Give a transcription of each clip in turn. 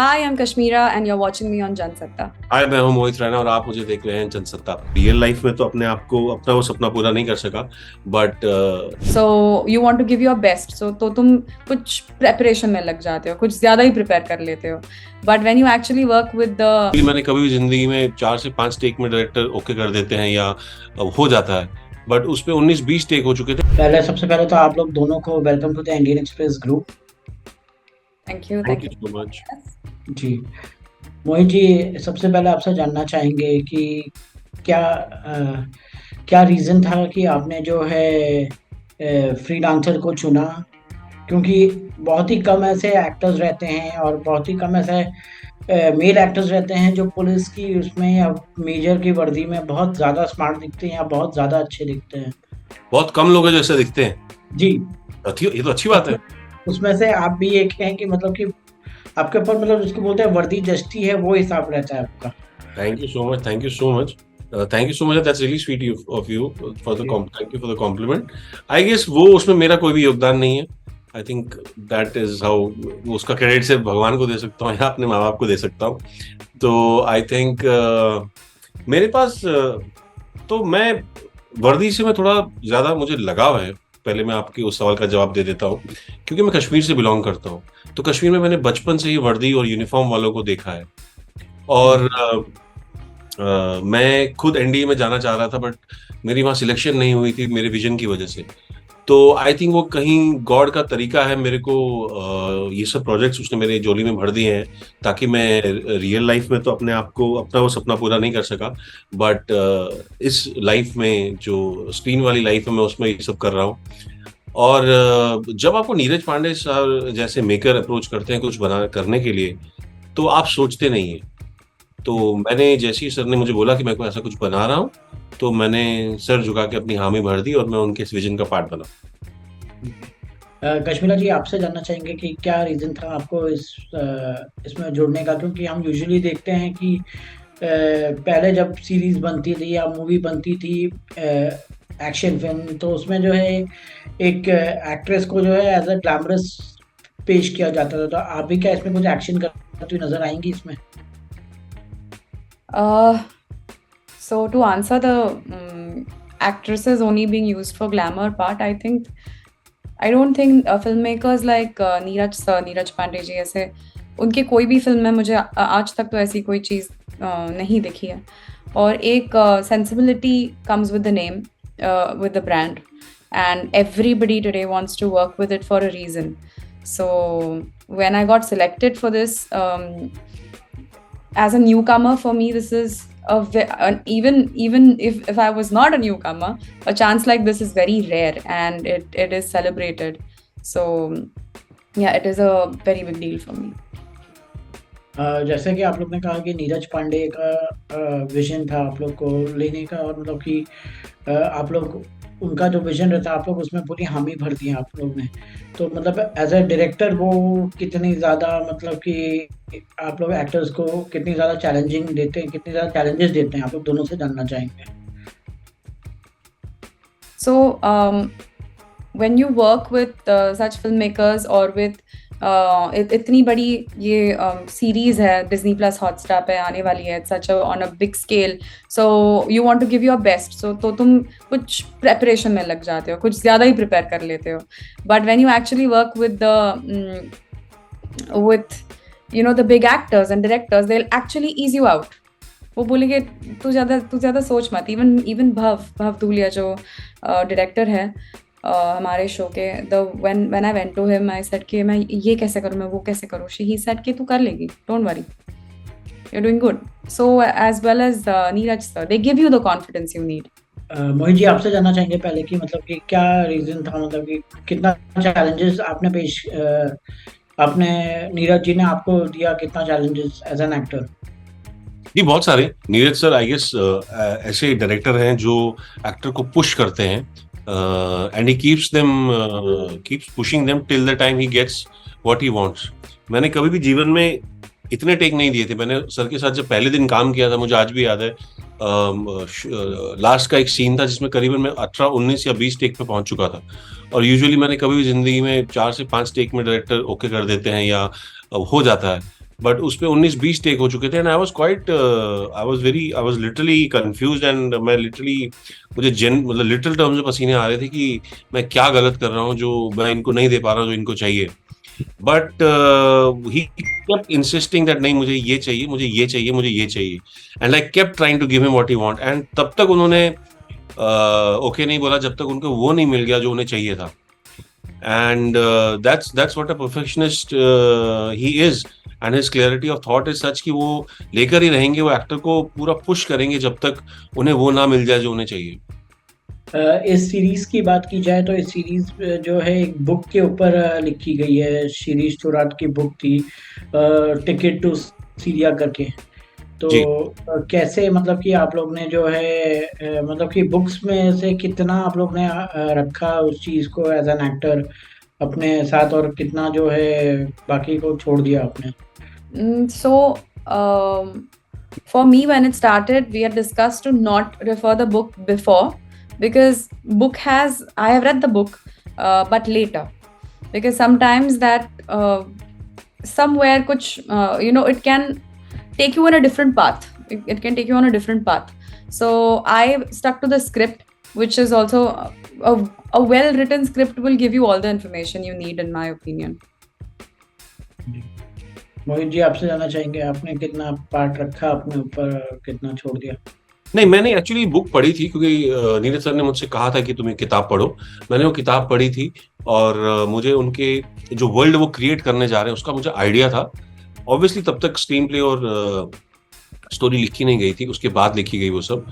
Hi, I'm Kashmira and you're watching me on Jansatta. हाय, मैं हूं मोहित रैना और आप मुझे देख रहे हैं जनसत्ता। रियल लाइफ में तो अपने आप को अपना वो सपना पूरा नहीं कर सका, but So you want to give your best. तो तुम कुछ preparation में लग जाते हो, कुछ ज्यादा ही prepare कर लेते हो. But when you actually work with the मैंने कभी भी जिंदगी में 4 से 5 टेक में डायरेक्टर ओके कर देते हैं या हो जाता है, बट उसपे 19-20 टेक हो चुके थे। सबसे पहले तो आप लोग दोनों को welcome to the Indian Express group. Thank you. Thank you so much. जी मोहित जी, सबसे पहले आपसे जानना चाहेंगे कि क्या क्या रीज़न था कि आपने जो है फ्रीलांसर को चुना, क्योंकि बहुत ही कम ऐसे एक्टर्स रहते हैं और बहुत ही कम ऐसे मेल एक्टर्स रहते हैं जो पुलिस की उसमें या मेजर की वर्दी में बहुत ज़्यादा स्मार्ट दिखते हैं या बहुत ज़्यादा अच्छे दिखते हैं। बहुत कम लोग हैं जैसे दिखते हैं। जी, ये तो अच्छी बात है। उसमें से आप भी एक हैं कि मतलब कि आपके ऊपर मतलब जिसको बोलते हैं वर्दी जस्टी है, वो हिसाब रहता है आपका। Thank you so much, thank you so much, thank you so much. That's really sweet of you for the thank you for the compliment. I guess वो उसमें मेरा कोई भी योगदान नहीं है। I think that is how उसका credit सिर्फ भगवान को दे सकता हूँ या अपने माँ बाप को दे सकता हूँ। तो आई थिंक मेरे पास तो मैं वर्दी से मैं थोड़ा ज्यादा मुझे लगाव है। पहले मैं आपके उस सवाल का जवाब दे देता हूँ, क्योंकि मैं कश्मीर से बिलोंग करता हूँ। तो कश्मीर में मैंने बचपन से ही वर्दी और यूनिफॉर्म वालों को देखा है। और मैं खुद एनडीए में जाना चाह रहा था, बट मेरी वहाँ सिलेक्शन नहीं हुई थी मेरे विजन की वजह से। तो आई थिंक वो कहीं गॉड का तरीका है मेरे को, ये सब प्रोजेक्ट्स उसने मेरे जोली में भर दिए हैं ताकि मैं रियल लाइफ में तो अपने आप को अपना वो सपना पूरा नहीं कर सका, बट इस लाइफ में जो स्क्रीन वाली लाइफ है मैं उसमें ये सब कर रहा हूँ। और जब आपको नीरज पांडे सर जैसे मेकर अप्रोच करते हैं कुछ बना करने के लिए, तो आप सोचते नहीं है। तो मैंने जैसे ही सर ने मुझे बोला कि मैं कोई ऐसा कुछ बना रहा हूँ, तो मैंने सर झुका के अपनी हामी भर दी और मैं उनके इस विजन का पार्ट बना। कश्मीरा जी, आपसे जानना चाहेंगे कि क्या रीज़न था आपको इसमें जुड़ने का, क्योंकि हम यूजुअली देखते हैं कि पहले जब सीरीज़ बनती थी या मूवी बनती थी एक्शन फिल्म, तो उसमें जो है एक एक्ट्रेस को जो है एज अ ग्लैमरस पेश किया जाता था। तो आप भी क्या इसमें कुछ एक्शन करती हुई नजर आएंगी इसमें? So to answer the actresses only being used for glamour part, I don't think filmmakers like Neeraj sir, Neeraj Pandey ji ऐसे उनके कोई भी फिल्म में मुझे आज तक तो ऐसी कोई चीज़ नहीं दिखी है। और एक sensibility comes with the name, with the brand, and everybody today wants to work with it for a reason. So when I got selected for this, as a newcomer, for me this is even if I was not a newcomer, a chance like this is very rare and it is celebrated. So yeah, it is a very big deal for me. जैसे कि आप लोग ने कहा कि नीरज पांडे का vision था आप लोग को लेने का, और मतलब कि आप लोग उनका जो विजन रहता है आप लोग उसमें पूरी हामी भर दी आप लोग ने। तो मतलब एज अ डायरेक्टर वो कितनी ज़्यादा मतलब कि आप लोग एक्टर्स को कितनी ज़्यादा चैलेंजिंग देते हैं, कितनी ज़्यादा चैलेंजेस देते हैं, आप लोग दोनों से जानना चाहेंगे। So when you work with such filmmakers or with इतनी बड़ी ये सीरीज है डिज्नी प्लस हॉटस्टार पे आने वाली है, such on a big scale, so you want to give your best, so तो तुम कुछ प्रेपरेशन में लग जाते हो, कुछ ज़्यादा ही प्रिपेयर कर लेते हो. But when you actually work with you know the big actors and directors, they'll actually ease you out. वो बोलेंगे तू ज़्यादा सोच मत. इवन भव धूलिया जो डायरेक्टर है हमारे शो के, when I went to him, I said कि मैं ये कैसे करूँ, मैं वो कैसे करूँ. He said कि तू कर लेगी, don't worry, you're doing good. So as well as Neeraj sir, they give you the confidence you need. Mohit ji, आपसे जानना चाहेंगे पहले कि मतलब कि क्या रीज़न था, मतलब कि कितना चैलेंजेस आपने नीरज जी ने आपको दिया, कितना चैलेंजेस एज एन एक्टर? जी बहुत सारे। नीरज सर आई गेस ऐसे डायरेक्टर हैं जो एक्टर को पुश करते हैं, and he keeps pushing them till the time he gets what he wants. मैंने कभी भी जीवन में इतने टेक नहीं दिए थे। मैंने सर के साथ जब पहले दिन काम किया था, मुझे आज भी याद है, लास्ट का एक सीन था जिसमें करीबन मैं 18, 19 या 20 टेक पे पहुंच चुका था। और यूजुअली मैंने कभी भी जिंदगी में 4 से 5 टेक में डायरेक्टर ओके कर देते हैं या हो जाता है, बट उस पे 19-20 टेक हो चुके थे and I was literally confused and मैं लिटरली मुझे मतलब लिटरल टर्म्स में पसीने आ रहे थे कि मैं क्या गलत कर रहा हूँ जो मैं इनको नहीं दे पा रहा हूँ जो इनको चाहिए। But he kept insisting that नहीं, मुझे ये चाहिए, मुझे ये चाहिए, मुझे ये चाहिए, and I kept trying to give him what he want, and तब तक उन्होंने ओके नहीं बोला जब तक उनको वो नहीं मिल गया जो उन्हें चाहिए था। And that's what a perfectionist he is, and his clarity of thought is such कि वो लेकर ही रहेंगे, वो एक्टर को पूरा पुश करेंगे जब तक उन्हें वो ना मिल जाए जो उन्हें चाहिए। इस सीरीज की बात की जाए तो इस सीरीज जो है एक बुक के ऊपर लिखी गई है। शिरीष थोराट की बुक थी टिकट टू सीरिया करके। तो जी, कैसे मतलब कि आप लोग ने जो है मतलब कि बुक्स में से कितना आप लोग ने रखा उस चीज को एज एन एक्टर अपने साथ, और कितना जो है बाकी को छोड़ दिया आपने? So, for me, when it started, we had discussed to not refer the book before, because I have read the book, but later, because sometimes that somewhere kuch, it can take you on a different path. It can take you on a different path. So I stuck to the script, which is also a well-written script will give you all the information you need, in my opinion. Mohit ji, आपसे जानना चाहेंगे आपने कितना part रखा अपने ऊपर, कितना छोड़ दिया? नहीं, मैंने एक्चुअली बुक पढ़ी थी क्योंकि नीरज सर ने मुझसे कहा था कि तुम्हें किताब पढ़ो। मैंने वो किताब पढ़ी थी और मुझे उनके जो वर्ल्ड वो क्रिएट करने जा रहे हैं उसका मुझे आइडिया था। ऑब्वियसली तब तक स्क्रीन प्ले और स्टोरी लिखी नहीं गई थी, उसके बाद लिखी गई वो सब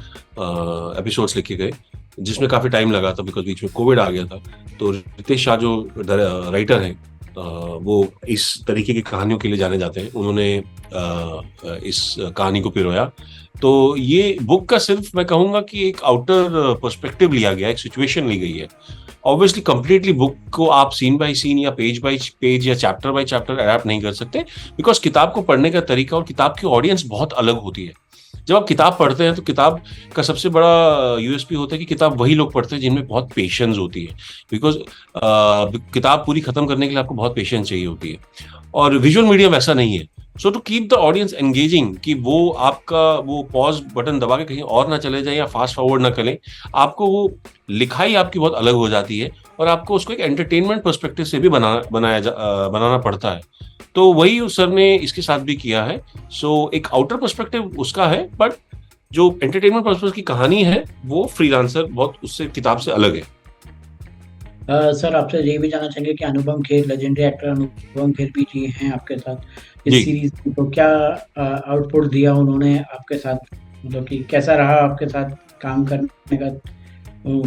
एपिसोड्स लिखे गए, जिसमें काफी टाइम लगा था बिकॉज बीच में कोविड आ गया था। तो रितेश शाह जो राइटर हैं वो इस तरीके की कहानियों के लिए जाने जाते हैं, उन्होंने इस कहानी को पिरोया। तो ये बुक का सिर्फ मैं कहूंगा कि एक आउटर पर्सपेक्टिव लिया गया, एक सिचुएशन ली गई है। ऑब्वियसली कंप्लीटली बुक को आप सीन बाय सीन या पेज बाय पेज या चैप्टर बाय चैप्टर अडैप्ट नहीं कर सकते, बिकॉज किताब को पढ़ने का तरीका और किताब की ऑडियंस बहुत अलग होती है। जब आप किताब पढ़ते हैं तो किताब का सबसे बड़ा यूएसपी होता है कि किताब वही लोग पढ़ते हैं जिनमें बहुत पेशेंस होती है, बिकॉज किताब पूरी खत्म करने के लिए आपको बहुत पेशेंस चाहिए होती है, और विजुअल मीडियम ऐसा नहीं है। So to keep the audience engaging, कि वो आपका वो पॉज बटन दबा के कहीं और ना चले जाए या फास्ट फॉरवर्ड ना करें, आपको वो लिखाई आपकी बहुत अलग हो जाती है और आपको उसको एक एंटरटेनमेंट पर्सपेक्टिव से भी बनाना पड़ता है। तो वही उस सर ने इसके साथ भी किया है। सो एक आउटर पर्सपेक्टिव उसका है, बट जो एंटरटेनमेंट पर्पस की कहानी है वो फ्रीलांसर बहुत उससे किताब से अलग है। सर, आपसे ये भी जानना चाहेंगे कि अनुपम खेर, लेजेंडरी एक्टर अनुपम खेर भी जी हैं आपके साथ इस जी, सीरीज में, तो क्या आउटपुट दिया उन्होंने आपके साथ? मतलब कि कैसा रहा आपके साथ काम करने का? वो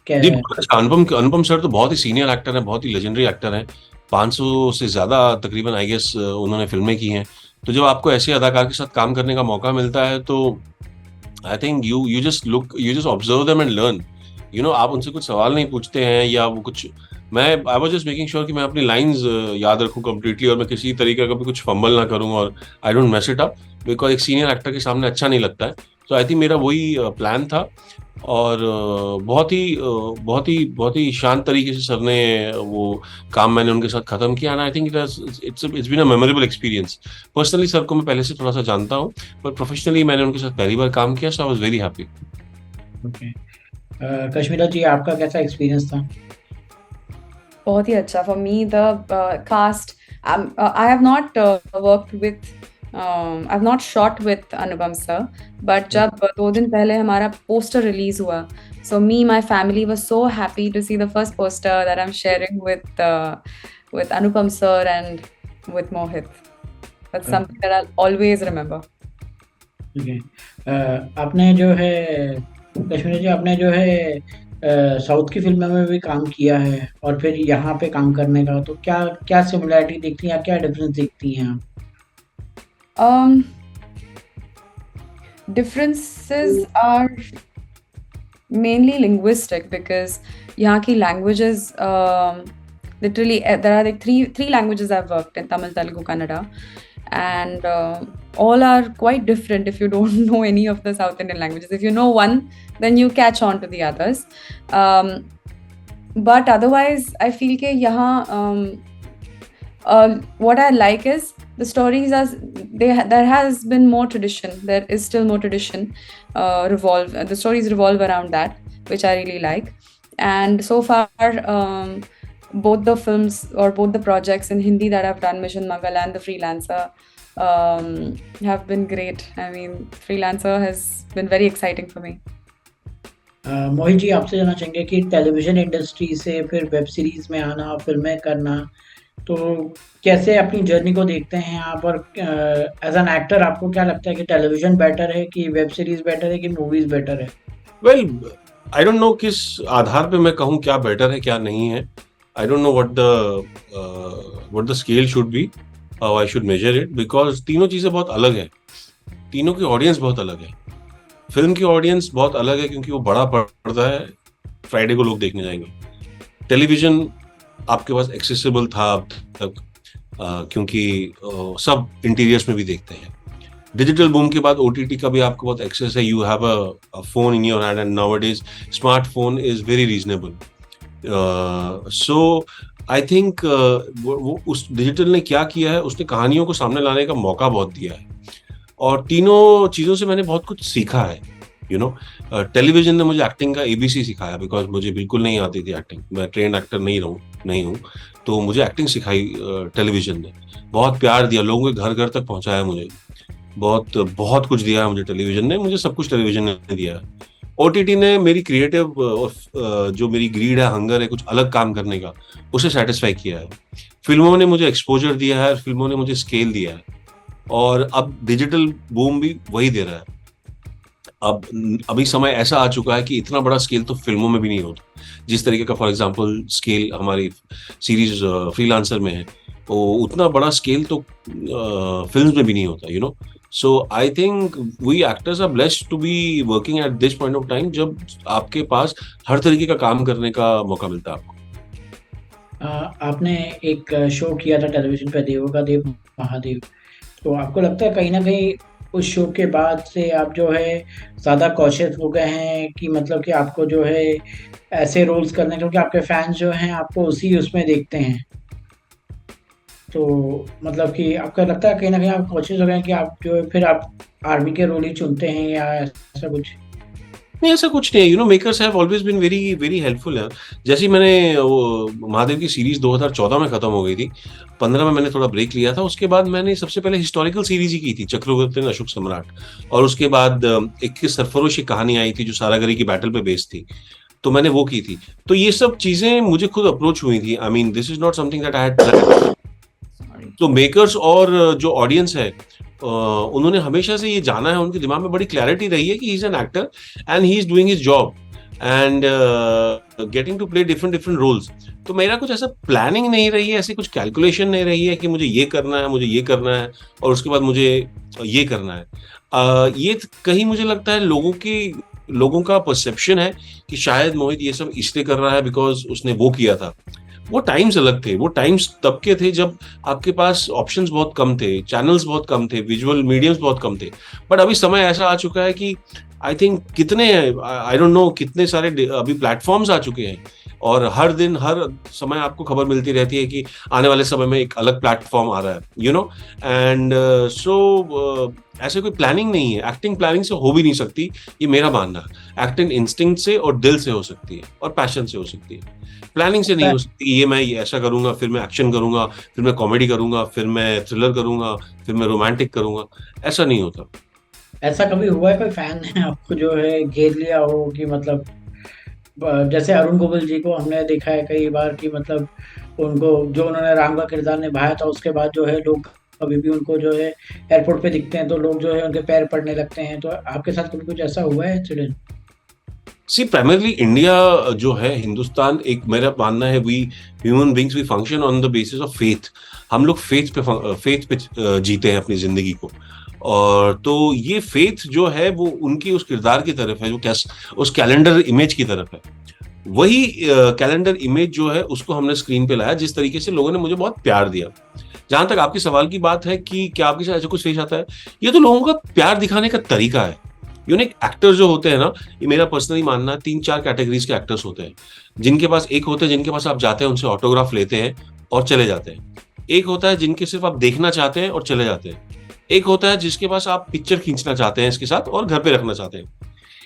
क्या जी, है? बहुत अच्छा। अनुपम सर तो बहुत ही सीनियर एक्टर हैं, बहुत ही लेजेंडरी एक्टर हैं। 500 से ज्यादा तकरीबन आई गेस उन्होंने फिल्में की हैं। तो जब आपको ऐसे अदाकार के साथ काम करने का मौका मिलता है तो I think you just observe them and learn. आप उनसे कुछ सवाल नहीं पूछते हैं या वो कुछ, मैं I was just making sure कि मैं अपनी लाइंस याद रखूं कंप्लीटली और मैं किसी तरीके का भी कुछ फंबल ना करूं और I don't mess it up, because एक सीनियर एक्टर के सामने अच्छा नहीं लगता है। तो आई थिंक मेरा वही प्लान था, और बहुत ही शांत तरीके से सर ने वो काम मैंने उनके साथ खत्म किया, and I think it's been a memorable experience. Personally sir को मैं पहले से थोड़ा सा जानता हूँ, पर प्रोफेशनली मैंने उनके साथ पहली बार काम किया, so I was very happy. Okay. Kashmira ji, आपका कैसा एक्सपीरियंस था? बहुत ही अच्छा। For me, the cast, I have not worked with, I've not shot with Anupam sir, but जब 2 दिन पहले हमारा पोस्टर रिलीज हुआ, so me, my family was so happy to see the first poster that I'm sharing with Anupam sir and with Mohit. That's something that I'll always remember. Okay. आपने जो है कश्मीरा जी, आपने जो है साउथ की फिल्मों में भी काम किया है और फिर यहाँ पे काम करने का, तो क्या क्या सिमिलरिटी दिखती है, क्या डिफरेंस दिखती हैं आप? Um, differences are mainly linguistic, because यहाँ की languages, literally there are like three languages I've worked in: Tamil, Telugu, Kannada, and all are quite different if you don't know any of the South Indian languages. If you know one, then you catch on to the others. But otherwise, I feel कि यहाँ what I like is the stories are there has been more tradition. There is still more tradition. The stories revolve around that, which I really like. And so far, both the films or both the projects in Hindi that I've done, Mission Mangal and The Freelancer, have been great. I mean, Freelancer has been very exciting for me. Mohit ji, आपसे जानना चाहेंगे कि television industry से फिर web series में आना, फिल्में करना, तो कैसे अपनी जर्नी को देखते हैं आप? और एज एन एक्टर आपको क्या लगता है कि टेलीविजन बेटर है कि वेब सीरीज बेटर है कि मूवीज बेटर है? वेल, आई डोंट नो किस आधार पे मैं कहूँ क्या बेटर है क्या नहीं है. I don't know what the scale should be, how I should measure it, because तीनों चीजें बहुत अलग है. तीनों की ऑडियंस बहुत अलग है. फिल्म की ऑडियंस बहुत अलग है क्योंकि वो बड़ा पर्दा है, फ्राइडे को लोग देखने जाएंगे. टेलीविजन आपके पास एक्सेसिबल था अब तक, क्योंकि सब इंटीरियर्स में भी देखते हैं. डिजिटल बूम के बाद ओटीटी का भी आपको बहुत एक्सेस है. You have a phone in your hand and nowadays smartphone is very reasonable. So I think वो उस डिजिटल ने क्या किया है, उसने कहानियों को सामने लाने का मौका बहुत दिया है. और तीनों चीज़ों से मैंने बहुत कुछ सीखा है. टेलीविजन ने मुझे एक्टिंग का एबीसी सिखाया, बिकॉज मुझे बिल्कुल नहीं आती थी एक्टिंग. मैं ट्रेंड एक्टर नहीं हूँ. तो मुझे एक्टिंग सिखाई टेलीविजन ने. बहुत प्यार दिया, लोगों के घर घर तक पहुंचाया मुझे. बहुत बहुत कुछ दिया है मुझे टेलीविजन ने. मुझे सब कुछ टेलीविजन ने दिया है. ओटीटी ने मेरी क्रिएटिव जो मेरी ग्रीड है, हंगर है कुछ अलग काम करने का, उसे सेटिस्फाई किया है. फिल्मों ने मुझे एक्सपोजर दिया है, फिल्मों ने मुझे स्केल दिया है. और अब डिजिटल बूम भी वही दे रहा है. अभी समय ऐसा आ चुका है कि इतना बड़ा स्केल तो फिल्मों में भी नहीं होता. जिस तरीके का फॉर एग्जांपल स्केल हमारी सीरीज फ्रीलांसर में है, वो उतना बड़ा स्केल तो फिल्म्स में भी नहीं होता. So I think we actors are blessed to be working at this point of time, जब आपके पास हर तरीके का काम करने का मौका मिलता है आपको. आपने एक शो किया था टेलीविजन पे, देवों का देव महादेव, तो आपको लगता है कहीं ना कहीं उस शो के बाद से आप जो है ज़्यादा कॉशियस हो गए हैं कि मतलब कि आपको जो है ऐसे रोल्स करने, क्योंकि आपके फैंस जो हैं आपको उसी उसमें देखते हैं, तो मतलब कि आपको लगता है कहीं ना कहीं आप कॉशियस हो गए हैं कि आप जो है फिर आप आर्मी के रोल ही चुनते हैं या ऐसा कुछ? नहीं, ऐसा कुछ नहीं है. Makers have always been very very helpful यार. जैसे ही मैंने वो महादेव की सीरीज 2014 में खत्म हो गई थी, 15 में मैंने थोड़ा ब्रेक लिया था. उसके बाद मैंने सबसे पहले हिस्टोरिकल सीरीज ही की थी, चक्रवर्ती अशोक सम्राट. और उसके बाद 21 सरफरोश की कहानी आई थी जो सारागरी की बैटल पे बेस्ड थी, तो मैंने वो की थी. तो ये सब चीजें मुझे खुद अप्रोच हुई थी. I mean this is not something that I had planned. तो मेकर्स और जो ऑडियंस है, उन्होंने हमेशा से ये जाना है, उनके दिमाग में बड़ी क्लैरिटी रही है कि he is an actor and he is doing his job and getting to play different roles. तो मेरा कुछ ऐसा प्लानिंग नहीं रही है, ऐसी कुछ कैलकुलेशन नहीं रही है कि मुझे ये करना है, मुझे ये करना है और उसके बाद मुझे ये करना है. ये कहीं मुझे लगता है लोगों का परसेप्शन है कि शायद मोहित ये सब इसलिए कर रहा है बिकॉज उसने वो किया था. वो टाइम्स अलग थे. वो टाइम्स तब के थे जब आपके पास ऑप्शंस बहुत कम थे, चैनल्स बहुत कम थे, विजुअल मीडियम्स बहुत कम थे. बट अभी समय ऐसा आ चुका है कि I think I don't know कितने सारे अभी प्लेटफॉर्म्स आ चुके हैं, और हर दिन हर समय आपको खबर मिलती रहती है कि आने वाले समय में एक अलग प्लेटफॉर्म आ रहा है. एंड सो ऐसे कोई प्लानिंग नहीं है. एक्टिंग प्लानिंग से हो भी नहीं सकती, ये मेरा मानना है. एक्टिंग इंस्टिंक्ट से और दिल से हो सकती है और पैशन से हो सकती है. प्लानिंग से नहीं हो सकती. ये मैं ऐसा करूंगा, फिर मैं एक्शन करूंगा, फिर मैं कॉमेडी करूंगा, फिर मैं थ्रिलर करूंगा, फिर मैं रोमांटिक करूंगा. ऐसा नहीं होता. ऐसा कभी हुआ है कोई फैन ने आपको जो है घेर लिया हो कि मतलब जैसे अरुण गोविल जी को हमने देखा है कई बार कि मतलब उनको जो उन्होंने राम का किरदार निभाया था, उसके बाद जो है लोग अभी भी उनको जो है एयरपोर्ट पे दिखते हैं तो लोग जो है उनके पैर पड़ने लगते हैं, तो आपके साथ कभी कुछ ऐसा हुआ है इंसिडेंट? सी, प्राइमरली इंडिया जो है, हिंदुस्तान, एक मेरा मानना है we human beings we function on the basis of faith. हम लोग फेथ पे जीते हैं अपनी जिंदगी को. और तो ये फेथ जो है वो उनकी उस किरदार की तरफ है, जो उस कैलेंडर इमेज की तरफ है. वही कैलेंडर इमेज जो है उसको हमने स्क्रीन पे लाया, जिस तरीके से लोगों ने मुझे बहुत प्यार दिया. जहां तक आपके सवाल की बात है कि क्या आपके साथ ऐसा कुछ पेश आता है, ये तो लोगों का प्यार दिखाने का तरीका है. यूनिक एक्टर्स जो होते हैं ना, ये मेरा पर्सनली मानना, 3-4 कैटेगरीज के एक्टर्स होते हैं. जिनके पास आप जाते हैं, उनसे ऑटोग्राफ लेते हैं और चले जाते हैं. एक होता है जिनके सिर्फ आप देखना चाहते हैं और चले जाते हैं, एक होता है जिसके पास आप पिक्चर खींचना चाहते हैं इसके साथ और घर पे रखना चाहते हैं,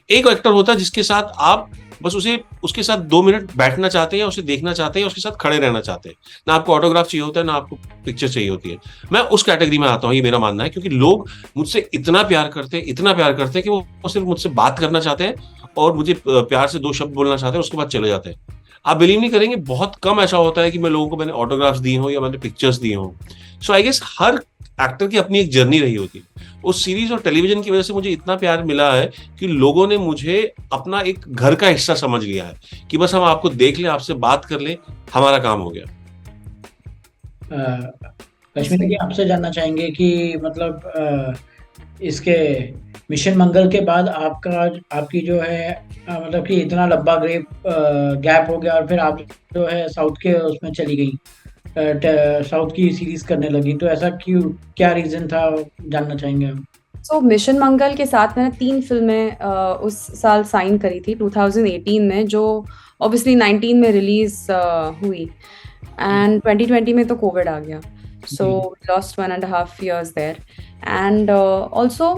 एक एक्टर होता है जिसके साथ आप बस उसे उसके साथ 2 मिनट बैठना चाहते हैं, उसे देखना चाहते हैं, उसके साथ खड़े रहना चाहते हैं, ना आपको ऑटोग्राफ चाहिए होता है ना आपको पिक्चर चाहिए होती है। मैं उस कैटेगरी में आता हूँ, ये मेरा मानना है, क्योंकि लोग मुझसे इतना प्यार करते हैं कि वो सिर्फ मुझसे बात करना चाहते हैं और मुझे प्यार से 2 शब्द बोलना चाहते हैं, उसके बाद चले जाते हैं। आप बिलीव नहीं करेंगे, बहुत कम ऐसा होता है कि मैं लोगों को मैंने ऑटोग्राफ्स दिए हों या मैंने पिक्चर्स दिए हों। सो आई गेस हर एक्टर की अपनी एक जर्नी रही होती है। उस सीरीज और टेलीविजन की वजह से मुझे इतना प्यार मिला है कि लोगों ने मुझे अपना एक घर का हिस्सा समझ लिया है कि बस हम आपको देख लें, आपसे बात कर लें, हमारा काम हो गया। कश्मीर जी, आपसे जानना चाहेंगे कि मतलब इसके मिशन मंगल के बाद आपका आपकी जो है मतलब कि इतना लंबा गैप हो गया और फिर आप जो है साउथ के उसमें चली गई, साउथ की सीरीज करने लगी, तो ऐसा क्यों, क्या रीजन था, जानना चाहेंगे हम। सो मिशन मंगल के साथ मैंने 3 फिल्में उस साल साइन करी थी 2018 में, जो ऑब्वियसली 19 में रिलीज हुई एंड 2020 में तो कोविड आ गया, so lost 1.5 years there. And also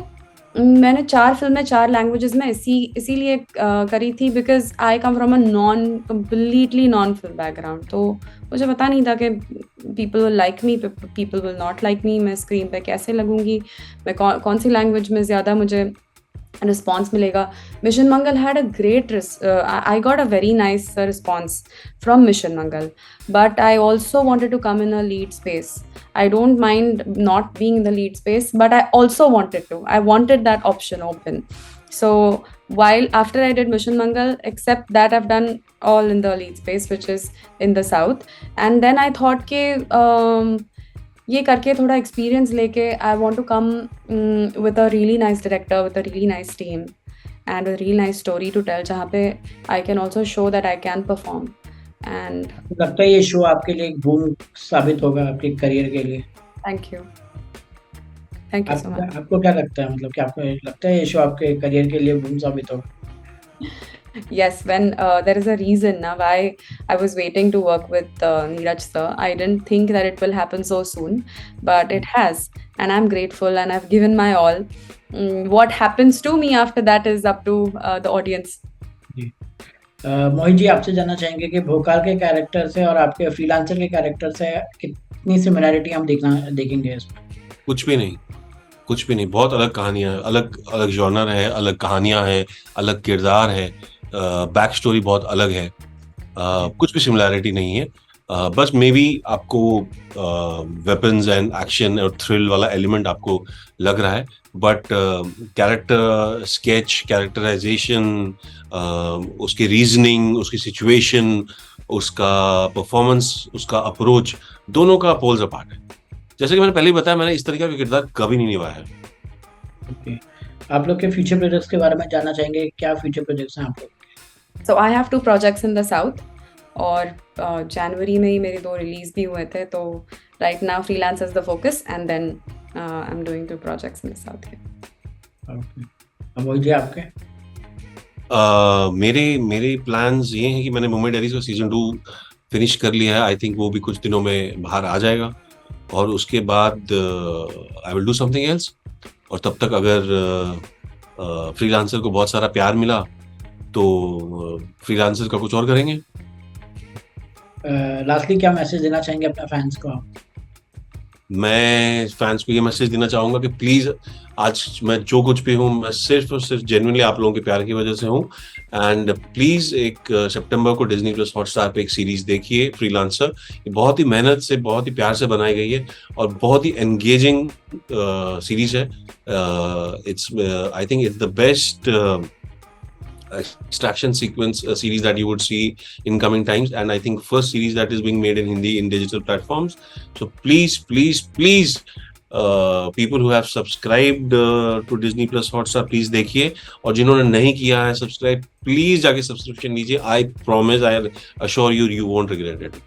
मैंने 4 फिल्में 4 लैंग्वेजेस में इसीलिए करी थी because I come from a completely non film background. तो मुझे पता नहीं था कि people will like me, people will not like me, मैं स्क्रीन पे कैसे लगूंगी, मैं कौन सी लैंग्वेज में ज़्यादा मुझे रिस्पॉन्स मिलेगा। Mission Mangal had a great I got a very nice response from Mission Mangal, but I also wanted to come in a lead space. I don't mind not being in the lead space, but I also wanted that option open. So while after I did Mission Mangal, except that I've done all in the lead space, which is in the south, and then I thought कि ये करके थोड़ा experience लेके I want to come with a really nice director, with a really nice team, and a really nice story to tell, जहाँ पे I can also show that I can perform. And लगता है ये show आपके लिए एक boom साबित होगा आपके करियर के लिए। thank you so much. आपको क्या लगता है, मतलब कि आपको लगता है ये शो आपके करियर के लिए बूम साबित होगा? Yes, when there is a reason now why I was waiting to work with Neeraj sir. I didn't think that it will happen so soon, but it has, and I'm grateful and I've given my all. What happens to me after that is up to the audience. Mohit ji, आपसे जानना चाहेंगे कि भोकाल के character से और आपके freelancer के character से कितनी सिमिलैरिटी हम देखेंगे इसमें? कुछ भी नहीं, बहुत अलग कहानियां, अलग अलग जॉनर है, अलग कहानियां हैं, अलग किरदार है, बैक स्टोरी बहुत अलग है, कुछ भी सिमिलैरिटी नहीं है। बस मे बी आपको वेपन्स एंड एक्शन और थ्रिल वाला एलिमेंट आपको लग रहा है, बट कैरेक्टर स्केच, कैरेक्टराइजेशन, उसकी रीजनिंग, उसकी सिचुएशन, उसका परफॉर्मेंस, उसका अप्रोच, दोनों का पोल्स अपार्ट है। जैसे कि मैंने पहले ही बताया, मैंने इस तरीके का किरदार कभी नहीं निभाया है। ओके, आप लोग के फ्यूचर प्रोजेक्ट्स के बारे में जानना चाहेंगे, क्या फ्यूचर प्रोजेक्ट्स हैं आप लोग? So I have 2 projects in the south, और जनवरी में ही मेरे 2 रिलीज भी हुए थे, तो right now freelance is the focus and then I am doing 2 projects in the south here. Okay, अब वही जी आपके? मेरे प्लान्स ये हैं कि मैंने मुंबई डायरीज का सीजन 2 फिनिश कर लिया है। आई थिंक वो भी कुछ दिनों में बाहर आ जाएगा और उसके बाद I will do something else. और तब तक अगर फ्रीलांसर को बहुत सारा प्यार मिला तो फ्रीलांसर का कुछ और करेंगे। लास्टली क्या मैसेज देना चाहेंगे अपने फैंस को आप? मैं फैंस को ये मैसेज देना चाहूंगा कि प्लीज, आज मैं जो कुछ भी हूँ, मैं सिर्फ और सिर्फ जेन्युइनली आप लोगों के प्यार की वजह से हूँ। एंड प्लीज एक सितंबर को डिज्नी प्लस हॉटस्टार पे एक सीरीज देखिए, फ्रीलांसर। ये बहुत ही मेहनत से, बहुत ही प्यार से बनाई गई है और बहुत ही एंगेजिंग सीरीज है। It's I think it's the best extraction sequence series that you would see in coming times, and I think first series that is being made in Hindi in digital platforms. So please people who have subscribed to Disney Plus Hotstar, please देखिए, और जिन्होंने नहीं किया है subscribe, please जाके subscription लीजिए। I promise, I assure you, you won't regret it.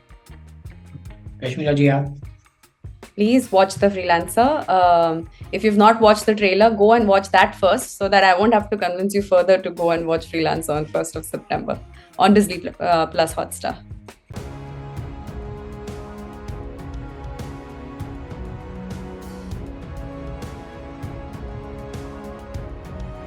Kashmira ji, आप? Please watch The Freelancer. If you've not watched the trailer, go and watch that first so that I won't have to convince you further to go and watch Freelancer on 1st of September on Disney Plus Hotstar.